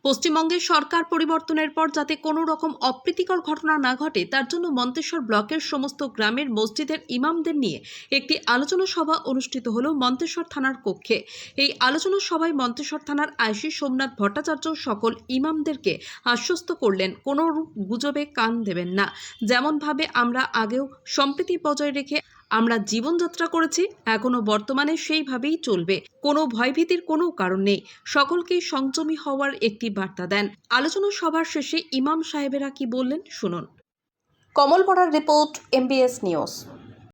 পশ্চিমবঙ্গের সরকার পরিবর্তনের পর যাতে কোনো রকম অপ্রীতিকর ঘটনা না ঘটে তার জন্য মন্তেশ্বর ব্লকের সমস্ত গ্রামের মসজিদের ইমামদের নিয়ে একটি আলোচনা সভা অনুষ্ঠিত হলো মন্তেশ্বর থানার কক্ষে। এই আলোচনা সভায় মন্তেশ্বর থানার আইসি সোমনাথ ভট্টাচার্য সকল ইমামদেরকে আশ্বস্ত করলেন কোনো গুজবে কান দেবেন না। যেমনভাবে আমরা আগেও সম্প্রীতি বজায় রেখে আমরা জীবনযাত্রা করেছি, এখনো বর্তমানে সেইভাবেই চলবে। কোনো ভয়ভীতির কোনো কারণ নেই। সকলকেই সংযমী হওয়ার একটি বার্তা দেন। আলোচনা সভার শেষে ইমাম সাহেবেরা কি বললেন শুনুন। কমল পড়ার রিপোর্ট, MBS নিউজ।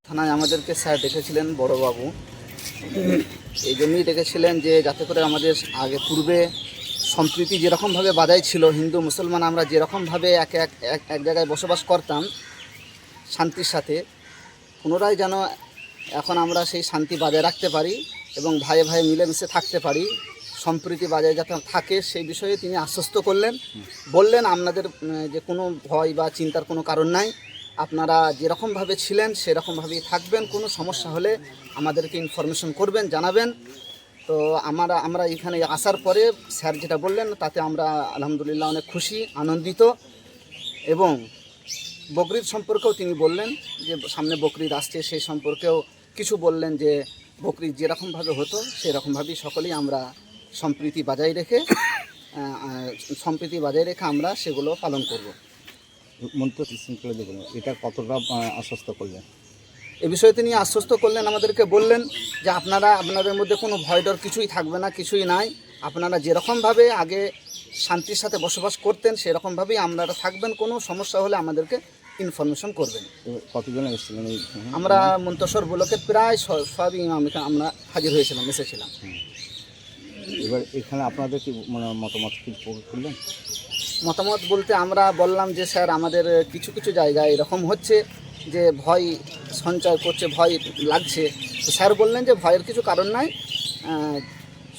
থানায় আমাদেরকে স্যার ডেকেছিলেন বড়বাবু, এই জন্যই ডেকেছিলেন যে যাতে করে আমাদের আগে পূর্বে সম্প্রীতি যেরকমভাবে বজায় ছিল, হিন্দু মুসলমান আমরা যেরকমভাবে এক জায়গায় বসবাস করতাম শান্তির সাথে, পুনরায় যেন এখন আমরা সেই শান্তি বজায় রাখতে পারি এবং ভাইয়ে ভাইয়ে মিলেমিশে থাকতে পারি, সম্প্রীতি বজায় যাতে থাকে সেই বিষয়ে তিনি আশ্বস্ত করলেন। বললেন আপনাদের যে কোনো ভয় বা চিন্তার কোনো কারণ নাই, আপনারা যেরকমভাবে ছিলেন সেরকমভাবেই থাকবেন, কোনো সমস্যা হলে আমাদেরকে ইনফরমেশন করবেন, জানাবেন। তো আমরা এখানে আসার পরে স্যার যেটা বললেন তাতে আমরা আলহামদুলিল্লাহ অনেক খুশি, আনন্দিত। এবং বকরিদ সম্পর্কেও তিনি বললেন যে সামনে বকরিদ আসছে, সেই সম্পর্কেও কিছু বললেন যে বকরিদ যেরকমভাবে হতো সেরকমভাবেই সকলেই আমরা সম্প্রীতি বজায় রেখে আমরা সেগুলো পালন করব। মন্ত্র শৃঙ্খলা দেখুন, এটা কতটা আশ্বস্ত করলেন? এ বিষয়ে তিনি আশ্বস্ত করলেন, আমাদেরকে বললেন যে আপনাদের মধ্যে কোনো ভয় ডর কিছুই থাকবে না, কিছুই নাই। আপনারা যেরকমভাবে আগে শান্তির সাথে বসবাস করতেন সেরকমভাবেই আপনারা থাকবেন, কোনো সমস্যা হলে আমাদেরকে ইনফরমেশন করবেন। কতজন এসেছিলেন? আমরা মন্তেশ্বর ব্লকের প্রায় সবই আমরা হাজির হয়েছিলাম, এসেছিলাম। এবার এখানে আপনাদের কি মতামত কি করলেন? মতামত বলতে আমরা বললাম যে স্যার আমাদের কিছু কিছু জায়গায় এরকম হচ্ছে যে ভয় সঞ্চয় করছে, ভয় লাগছে। তো স্যার বললেন যে ভয়ের কিছু কারণ নাই,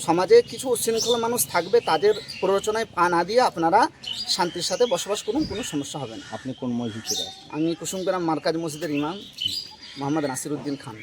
সমাজে কিছু উচ্ছৃঙ্খল মানুষ থাকবে, তাদের প্ররোচনায় পা না দিয়ে আপনারা শান্তির সাথে বসবাস করুন, কোনো সমস্যা হবে না। আপনি কোন মসজিদ থেকে? আমি কুসুমগ্রাম মার্কাজ মসজিদের ইমাম মোহাম্মদ নাসিরউদ্দিন খান।